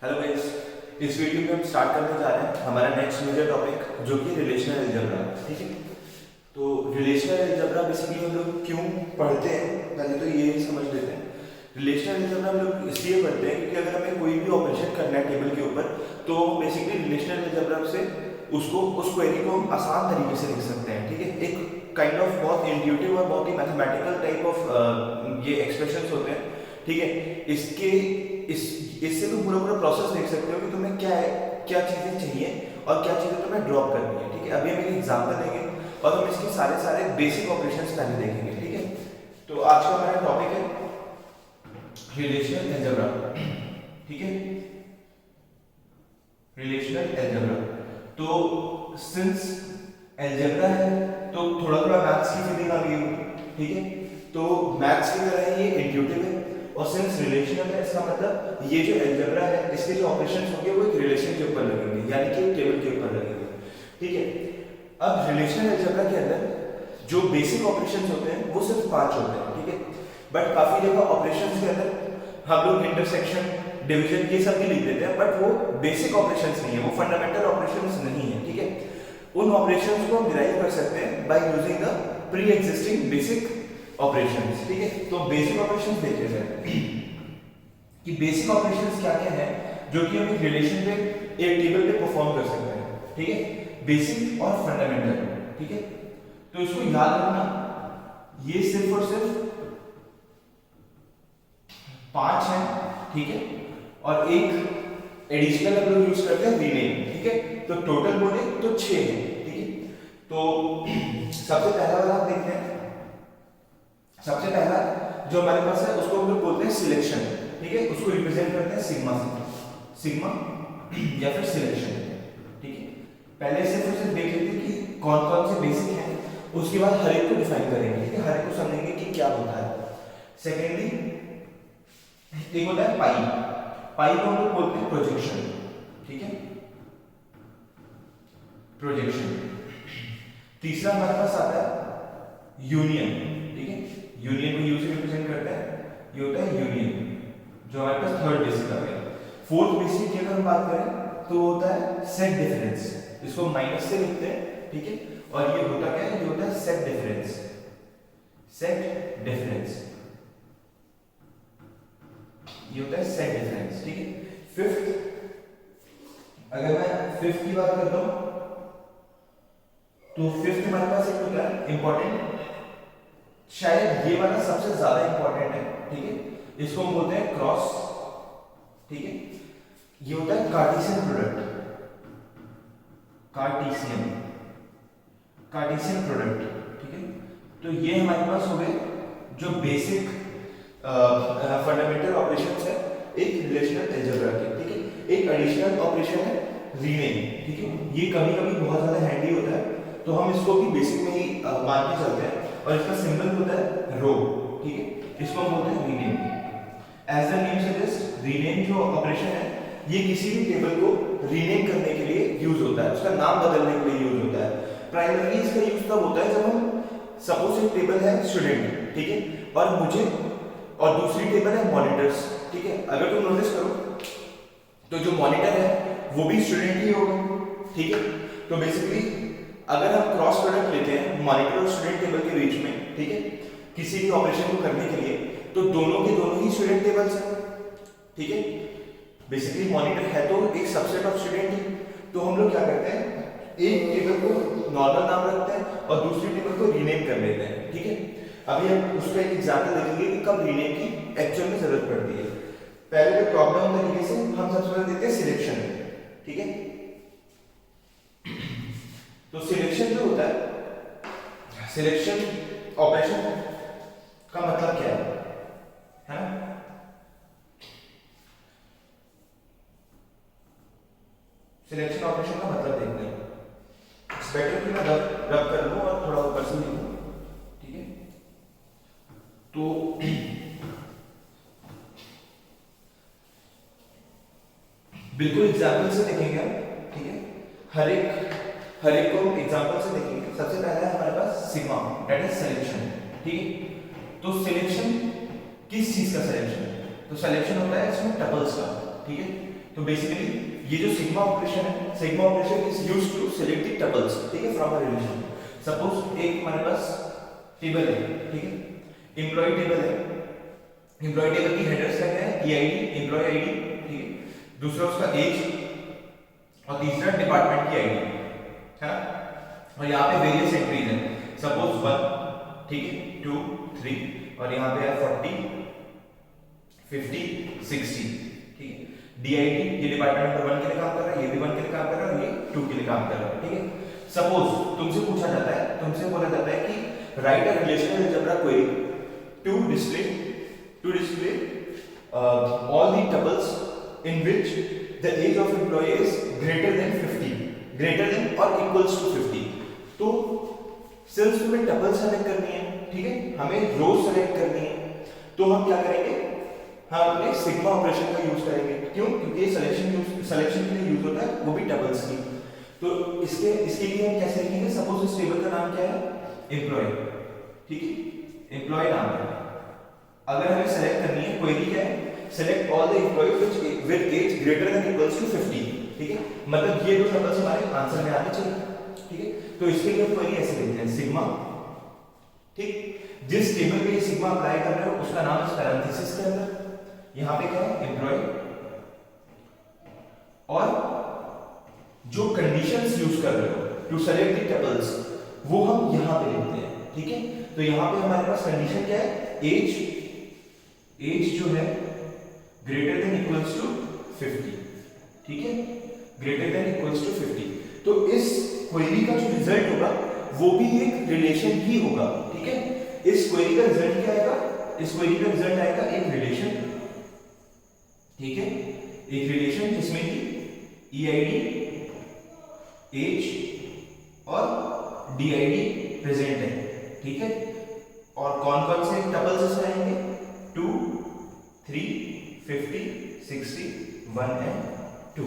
Hello guys, इस video में हम स्टार्ट करने जा रहे हैं हमारा नेक्स्ट मेजर टॉपिक जो कि रिलेशनल अलजेब्रा। ठीक है, तो रिलेशनल अलजेब्रा बेसिकली हम लोग क्यों पढ़ते हैं पहले तो ये समझ लेते हैं। रिलेशनल अलजेब्रा हम लोग इसलिए पढ़ते हैं क्योंकि अगर हमें कोई भी ऑपरेशन करना है टेबल के ऊपर तो बेसिकली रिलेशनल अलजेब्रा से उस क्वेरी को हम आसान तरीके से लिख सकते हैं। ठीक है, एक काइंड ऑफ बहुत इंट्यूटिव और बहुत ही मैथमेटिकल टाइप ऑफ ये एक्सप्रेशंस होते हैं। ठीक है, इससे तुम पूरा प्रोसेस देख सकते हो कि तुम्हें क्या चीजें चाहिए और क्या चीजें तुम्हें ड्रॉप करनी है। ठीक है, अभी हम एक एग्जांपल देंगे और हम इसके सारे बेसिक ऑपरेशंस पहले देखेंगे। ठीक है, तो आज का हमारा टॉपिक है रिलेशनल अलजेब्रा। ठीक है, रिलेशनल अलजेब्रा। तो सिंस अलजेब्रा है तो थोड़ा मैथ्स की फीलिंग आ गई होगी। ठीक है, तो मैथ्स की तरह ये इंट्यूटिव है और सिंस रिलेशनल है इसका मतलब ये जो अलजेब्रा है इसके जो ऑपरेशंस होंगे वो एक रिलेशन के ऊपर लगेंगे, यानी कि एक टेबल के ऊपर लगेंगे। ठीक है, अब रिलेशनल अलजेब्रा के अंदर जो बेसिक ऑपरेशंस होते हैं वो सिर्फ 5 होते हैं। ठीक है, बट काफी जगह ऑपरेशंस के अंदर हम लोग इंटरसेक्शन, डिवीजन ये सब भी लिख देते हैं, बट वो बेसिक ऑपरेशंस नहीं है, वो फंडामेंटल ऑपरेशंस नहीं है। ठीक है, उन ऑपरेशंस को हम डिराइव कर सकते हैं by using the pre existing basic operations. ठीक है, तो बेसिक ऑपरेशंस देखते हैं कि बेसिक ऑपरेशंस क्या क्या है जो कि हम एक रिलेशन पे एक टेबल पे परफॉर्म कर सकते हैं। ठीक है, बेसिक और फंडामेंटल। ठीक है, तो इसको याद रखना, ये सिर्फ और सिर्फ 5 है। ठीक है, और एक एडिशनल हम लोग यूज करते हैं रीनेम। ठीक है, तो टोटल बोले तो 6 है। ठीक है, तो सबसे पहला वाला आप देखते हैं, सबसे पहला जो हमारे पास है उसको हम लोग बोलते हैं सिलेक्शन। ठीक है, उसको रिप्रेजेंट करते हैं सिग्मा से, सिग्मा या फिर सिलेक्शन। ठीक है, पहले सिर्फ देख लेते हैं कि कौन कौन से बेसिक हैं, उसके बाद हर एक को डिफाइन करेंगे। ठीक है, हर एक को समझेंगे कि क्या होता है। सेकेंडली एक होता है पाई, पाई को हम लोग बोलते हैं प्रोजेक्शन। ठीक है, प्रोजेक्शन। तीसरा हमारे पास आता है यूनियन। ठीक है, यूनियन को यू से रिप्रेजेंट करते हैं, ये होता है यूनियन, जो हमारे पास थर्ड बेसिक आ गया। फोर्थ बेसिक की अगर हम बात करें तो होता है सेट डिफरेंस, इसको माइनस से लिखते हैं। ठीक है, और ये होता क्या है, ये होता है सेट डिफरेंस, सेट डिफरेंस, ये होता है सेट डिफरेंस। ठीक है, फिफ्थ, अगर मैं फिफ्थ की बात करता हूं तो फिफ्थ हमारे पास एक होता है इंपॉर्टेंट, शायद ये वाला सबसे ज्यादा इंपॉर्टेंट है। ठीक है, इसको हम बोलते हैं क्रॉस। ठीक है, ये होता है Cartesian product, Cartesian, Cartesian product. ठीक है, तो ये हमारे पास हो गए जो बेसिक फंडामेंटल ऑपरेशंस है एक रिलेशनल अलजेब्रा के। ठीक है, एक एडिशनल ऑपरेशन है रीनेम। ठीक है, ये कभी कभी बहुत ज्यादा हैंडी होता है तो हम इसको भी बेसिक में ही मान के चलते हैं और इसका सिंबल होता है रो। ठीक है, इसको हम बोलते हैं rename. As the name suggest, rename जो ऑपरेशन है ये किसी भी टेबल को रीनेम करने के लिए यूज होता है, उसका नाम बदलने के लिए यूज होता है। प्राइमरली इसका यूज तब होता है जब हम सपोज एक टेबल है स्टूडेंट, ठीक है, और मुझे और दूसरी टेबल है मॉनिटर्स। ठीक है, अगर तुम नोटिस करो तो जो मॉनिटर है वो भी स्टूडेंट ही होगा। ठीक है, तो बेसिकली अगर हम क्रॉस प्रोडक्ट लेते हैं मॉनिटर और स्टूडेंट टेबल के बीच में, ठीक है, किसी भी ऑपरेशन को करने के लिए, तो दोनों के दोनों ही स्टूडेंट टेबल्स हैं। ठीक है, बेसिकली मॉनिटर है तो एक सबसेट ऑफ स्टूडेंट ही, तो हम लोग क्या करते हैं, एक टेबल को नॉर्मल नाम रखते हैं और दूसरी टेबल को रीनेम कर लेते हैं। ठीक है, अभी हम उसका एक एग्जांपल देखेंगे कि कब रीनेम की एक्चुअल में जरूरत पड़ती है। पहले तो टॉप डाउन तरीके से हम सबसे पहले देते हैं सिलेक्शन। ठीक है, तो सिलेक्शन जो होता है, सिलेक्शन ऑपरेशन का मतलब क्या है ना? सिलेक्शन ऑपरेशन का मतलब देखते हैं। इट्स बेटर कि मैं रब कर लूं और थोड़ा ऊपर से लिखूं। ठीक है, तो बिल्कुल एग्जांपल से देखेंगे हम। ठीक है, हर एक को एग्जांपल से देखेंगे। सबसे पहला है हमारे पास सिग्मा, दैट इज सिलेक्शन। ठीक है, तो सिलेक्शन किस चीज का सिलेक्शन है? तो सिलेक्शन होता है इसमें टपल्स का। ठीक है, तो बेसिकली ये जो सिग्मा ऑपरेशन है, sigma operation is used to select the tuples, ठीक है, फ्रॉम अ रिलेशन। सपोज एक हमारे पास टेबल है, ठीक है, एम्प्लॉय टेबल है, एम्प्लॉय टेबल की हेडर्स क्या है, ईआईडी, एम्प्लॉय आईडी, ठीक है, दूसरा उसका एज और तीसरा डिपार्टमेंट की आईडी है ना, और यहाँ पे वेरियस एंट्रीज हैं, सपोज 1, ठीक है, 2, 3 और यहाँ पे है 40, 50, 60, ठीक है। डीआईडी ये डिपार्टमेंट नंबर 1 के लिए काम कर रहा है, ये भी 1 के लिए काम कर रहा है और ये 2 के लिए काम कर रहा है, ठीक है। सपोज तुमसे पूछा जाता है, तुमसे बोला जाता है कि write a relational algebra query to display all the tuples in which the age of employee is greater than 50, greater than or equals to 50। तो सिर्फ तुम्हें टपल सेलेक्ट करनी है, ठीक है, हमें रो सेलेक्ट करनी है, तो हम क्या करेंगे, हम अपने सिग्मा ऑपरेशन का यूज करेंगे। क्यों? क्योंकि ये सिलेक्शन के लिए यूज होता है, वो भी टपल्स की। तो इसके लिए हम कैसे लिखेंगे, सपोज इस टेबल का नाम क्या है, एम्प्लॉय, ठीक है, एम्प्लॉय नाम है। अगर हमें सेलेक्ट करनी है, क्वेरी क्या है, select all the employees with age greater than equals to 50, ठीक है, मतलब ये दो टपल्स हमारे आंसर में आने चाहिए, ठीक है। तो इसके लिए हम क्वेरी ऐसे लिखते हैं, सिग्मा, ठीक, जिस टेबल पे ये सिग्मा अप्लाई कर रहे हो उसका नाम इस पैरेंथेसिस के अंदर, यहां पे क्या है, एम्प्लॉय, और जो कंडीशंस यूज कर रहे हो टू सेलेक्ट द टपल्स वो हम यहां पे लिखते हैं, ठीक है। तो यहां पे हमारे पास कंडीशन क्या है, एज जो है ग्रेटर देन इक्वल्स टू 50, ठीक है, ग्रेटर देन इक्वल्स टू 50। तो इस क्वेरी का जो रिजल्ट होगा वो भी एक रिलेशन ही होगा, ठीक है। इस क्वेरी का रिजल्ट क्या आएगा, इस क्वेरी का रिजल्ट आएगा एक रिलेशन, ठीक है, एक रिलेशन जिसमें कि ईआईडी, एज और डीआईडी प्रेजेंट है, ठीक है। और कौन कौन से टपल्स इसमें आएंगे, 2, 3, 50, 60, 1 एंड 2।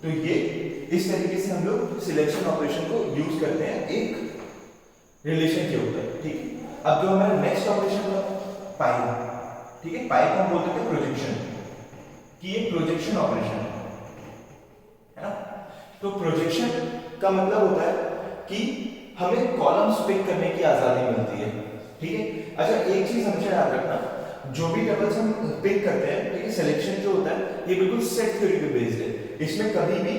तो ये इस तरीके से हम लोग सिलेक्शन ऑपरेशन को यूज करते हैं एक रिलेशन के ऊपर, ठीक है। अब जो हमारा नेक्स्ट ऑपरेशन था पाई, ठीक है, पाई को हम बोलते हैं प्रोजेक्शन, कि ये प्रोजेक्शन ऑपरेशन है ना। तो प्रोजेक्शन का मतलब होता है कि हमें कॉलम्स पिक करने की आजादी मिलती है, ठीक है। अच्छा एक चीज हमेशा याद रखना, जो भी टपल्स हम पिक करते हैं, ठीक है, सिलेक्शन जो होता है ये बिल्कुल सेट थ्योरी पे बेस्ड है, इसमें कभी भी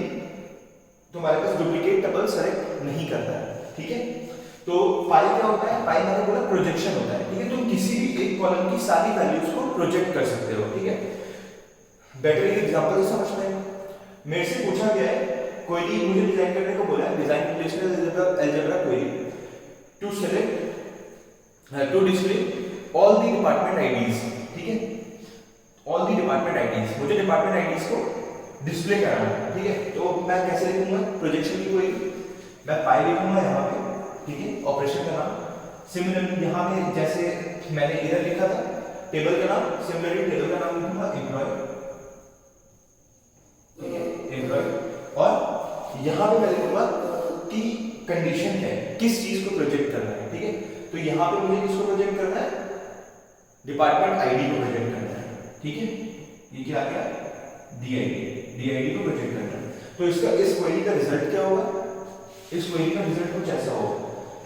तुम्हारे पास डुप्लीकेट टपल सेलेक्ट नहीं करता है, ठीक है। तो पाई क्या होता है, पाई मैंने बोला प्रोजेक्शन होता है, ठीक है, तुम किसी भी एक कॉलम की सारी वैल्यूज को प्रोजेक्ट कर सकते हो, ठीक है। बेटर एक एग्जांपल समझते हैं, मेरे से पूछा गया है क्वेरी, मुझे डिजाइन करने को बोला है, design relational algebra query to select to display all the department IDs, ठीक है, ऑल द डिपार्टमेंट आईडीज, मुझे डिपार्टमेंट आईडीज को डिस्प्ले कराना है, ठीक है। तो मैं कैसे लिखूंगा प्रोजेक्शन की क्वेरी, मैं पाई लिखूंगा यहाँ पे, ठीक है, ऑपरेशन का नाम। सिमिलरली यहाँ पे जैसे मैंने इधर लिखा था टेबल का नाम, सिमिलरली टेबल का नाम लिखूंगा एम्प्लॉय, ठीक है, एम्प्लॉय, और यहाँ पे मैं लिखूंगा कि कंडीशन क्या है, किस चीज को प्रोजेक्ट करना है, ठीक है। तो यहाँ पे मुझे किसको प्रोजेक्ट करना है, डिपार्टमेंट आईडी को प्रोजेक्ट करना है, ठीक है। ये क्या आ गया, डीआईडी को प्रोजेक्ट करना है। तो इसका इस क्वेरी का रिजल्ट क्या होगा, इस क्वेरी का रिजल्ट कुछ ऐसा होगा,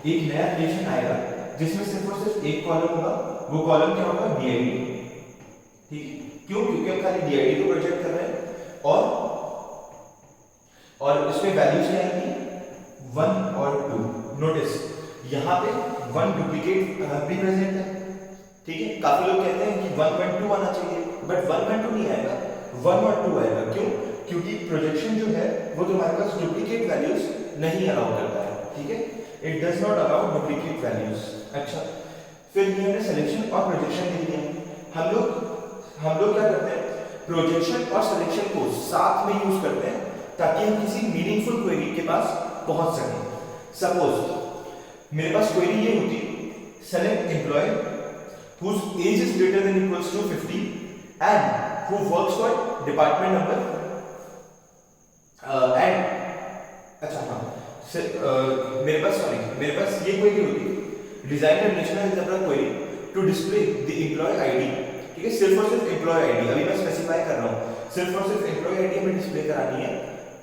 एक नया रिलेशन आएगा जिसमें सिर्फ और सिर्फ एक कॉलम होगा, वो कॉलम क्या होगा, डीआईडी, ठीक है। क्यों? क्योंकि हम खाली डीआईडी को प्रोजेक्ट कर रहे हैं, और इसमें वैल्यूज क्या आएंगी, 1 और 2। नोटिस यहाँ पे 1 डुप्लीकेट भी प्रेजेंट है, ठीक है। काफी लोग कहते हैं कि 1.2 आना चाहिए, बट 1.2 नहीं आएगा, 1 और 2 आएगा। क्यों? क्योंकि प्रोजेक्शन जो है वो तुम्हारे पास डुप्लीकेट वैल्यूज नहीं अलाउ करता है, ठीक है, it does not allow duplicate values. अच्छा, फिर ये हमने सिलेक्शन और प्रोजेक्शन देख लिया। हम लोग क्या करते हैं, प्रोजेक्शन और सिलेक्शन को साथ में यूज करते हैं ताकि हम किसी मीनिंगफुल क्वेरी के पास पहुंच सकें। सपोज मेरे पास क्वेरी ये होती, select employee whose age is greater than equals to 50 and who works for department number and अच्छा हाँ, मेरे पास ये क्वेरी होती, design relational algebra query to display the employee ID, ठीक है, सिर्फ और सिर्फ एम्प्लॉय आईडी। अभी मैं स्पेसिफाई कर रहा हूँ, सिर्फ और सिर्फ एम्प्लॉय आईडी हमें डिस्प्ले करानी है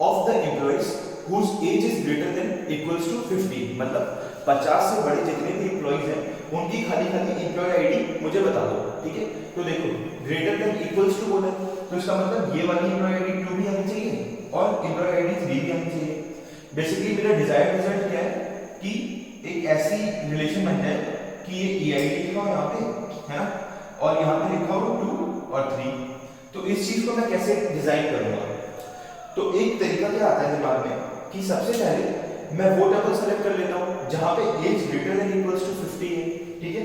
of the employees whose age is greater than equals to 50, मतलब 50 से बड़े जितने भी एम्प्लॉइज हैं उनकी खाली खाली एम्प्लॉय आईडी मुझे बता दो, ठीक है। तो देखो ग्रेटर देन इक्वल्स टू बोला, तो इसका मतलब ये वाली एम्प्लॉय आईडी 2 भी आनी चाहिए और एम्प्लॉय आईडी 3 भी आनी चाहिए। बेसिकली मेरा डिजायर्ड रिजल्ट क्या है कि एक ऐसी रिलेशन बन जाए कि ये ईआईडी लिखा हो यहाँ पे, है ना, और यहाँ पे लिखा हो 2 और 3। तो इस चीज को मैं कैसे डिजाइन करूंगा? तो एक तरीका क्या आता है दिमाग में कि सबसे पहले मैं वो टपल सेलेक्ट कर लेता हूँ जहां पे age greater than equals to 50 है, ठीक है।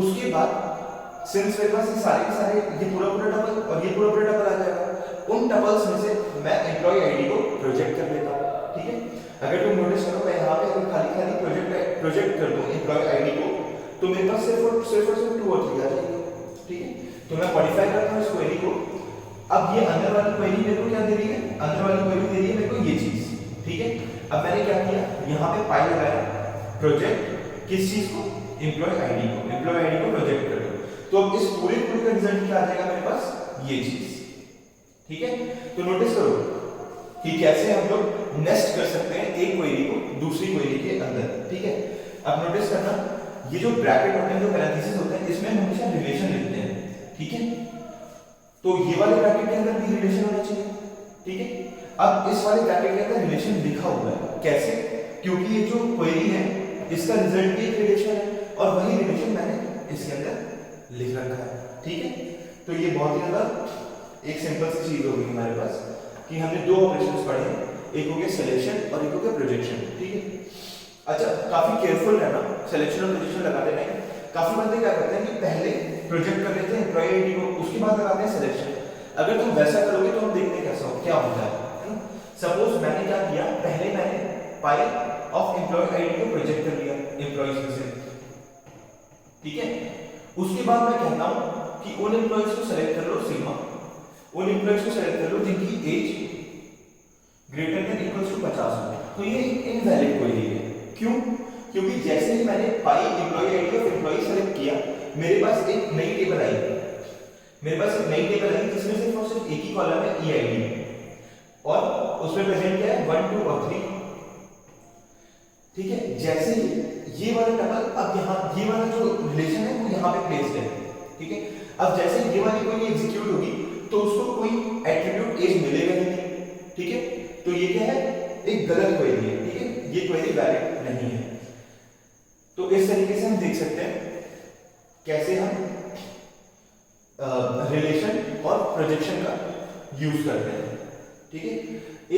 उसके बाद सिंस मेरे पास ये सारे के सारे ये पूरा टपल और ये पूरा टपल आ जाएगा, उन टपल्स में से मैं एम्प्लॉय आईडी को प्रोजेक्ट कर लेता हूँ, ठीक है। अगर तुम नोटिस करो मैं यहाँ पे खाली खाली प्रोजेक्ट कर दूँ एम्प्लॉय आईडी को, तो मेरे पास सिर्फ और सिर्फ 2 और 3 आ जाएगी, ठीक है। तो मैं मॉडिफाई करता हूँ इस क्वेरी को। अब ये अंदर वाली क्वेरी मेरे को क्या दे रही है? अंदर वाली क्वेरी दे रही है मेरे को ये चीज, ठीक है। अब मैंने क्या किया, यहाँ पे पाई लगाया, प्रोजेक्ट किस चीज को? एम्प्लॉय आईडी को, एम्प्लॉय आईडी को प्रोजेक्ट कर दो। तो अब इस पूरे का रिजल्ट क्या आ जाएगा मेरे पास? ये चीज, ठीक है। तो नोटिस करो कि कैसे हम लोग नेस्ट कर सकते हैं एक क्वेरी को दूसरी क्वेरी के अंदर, ठीक है। अब नोटिस करना ये जो ब्रैकेट होते हैं, जो पैरेंथेसिस होते हैं, इसमें हम हमेशा रिलेशन लिखते हैं, ठीक है। तो ये वाले ब्रैकेट के अंदर भी रिलेशन होना चाहिए, ठीक है। अब इस वाले ब्रैकेट के अंदर रिलेशन लिखा हुआ है, कैसे? क्योंकि ये जो क्वेरी है इसका रिजल्ट भी एक रिलेशन है और वही रिलेशन मैंने इसके अंदर लिख रखा है, ठीक है। तो ये बहुत ही ज्यादा एक सिंपल सी चीज होगी हमारे पास कि हमने 2 ऑपरेशंस पढ़े हैं, एक हो गया सिलेक्शन और एक हो गया प्रोजेक्शन, ठीक है। अच्छा, काफी केयरफुल रहना सिलेक्शन और प्रोजेक्शन लगाते नहीं। काफी बंदे क्या करते हैं कि पहले प्रोजेक्ट कर लेते हैं एम्प्लॉय आईडी को, उसके बाद लगाते हैं सिलेक्शन। अगर तुम वैसा करोगे तो हम देखते कैसा हो क्या होता है ना। सपोज मैंने क्या किया, पहले मैंने पाई ऑफ एम्प्लॉय आईडी को प्रोजेक्ट कर लिया एम्प्लॉइज में से, ठीक है। उसके बाद मैं कहता हूं कि उन एम्प्लॉइज को सेलेक्ट कर लो सिग्मा, उन एम्प्लॉइज को सेलेक्ट कर लो जिनकी age greater than equals to 50 हो। तो ये इनवैलिड क्वेरी है, क्यों? क्योंकि जैसे ही मैंने पाई employee ID of employee select किया, मेरे पास एक नई टेबल आई, मेरे पास एक नई टेबल आई जिसमें सिर्फ और सिर्फ एक ही कॉलम है ईआईडी और उसमें प्रेजेंट क्या है 1 2 और 3, ठीक है। जैसे ही ये वाला टपल अब यहाँ ये वाला जो रिलेशन है वो यहाँ पे प्लेस्ड है, ठीक है। अब जैसे ये वाली कोई एग्जीक्यूट होगी तो उसको कोई एट्रीब्यूट एज मिलेगा ही नहीं, ठीक है। तो ये क्या है? एक गलत क्वेरी है, ठीक है, ये क्वेरी वैलिड नहीं है। तो इस तरीके से हम देख सकते हैं कैसे हम रिलेशन और प्रोजेक्शन का यूज करते हैं, ठीक है।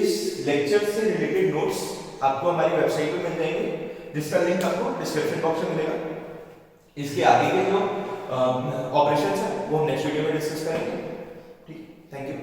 इस लेक्चर से रिलेटेड नोट्स आपको हमारी वेबसाइट पे मिल जाएंगे, जिसका लिंक आपको डिस्क्रिप्शन बॉक्स में मिलेगा। इसके आगे के जो ऑपरेशंस हैं वो हम नेक्स्ट वीडियो में डिस्कस करेंगे, ठीक। Thank you.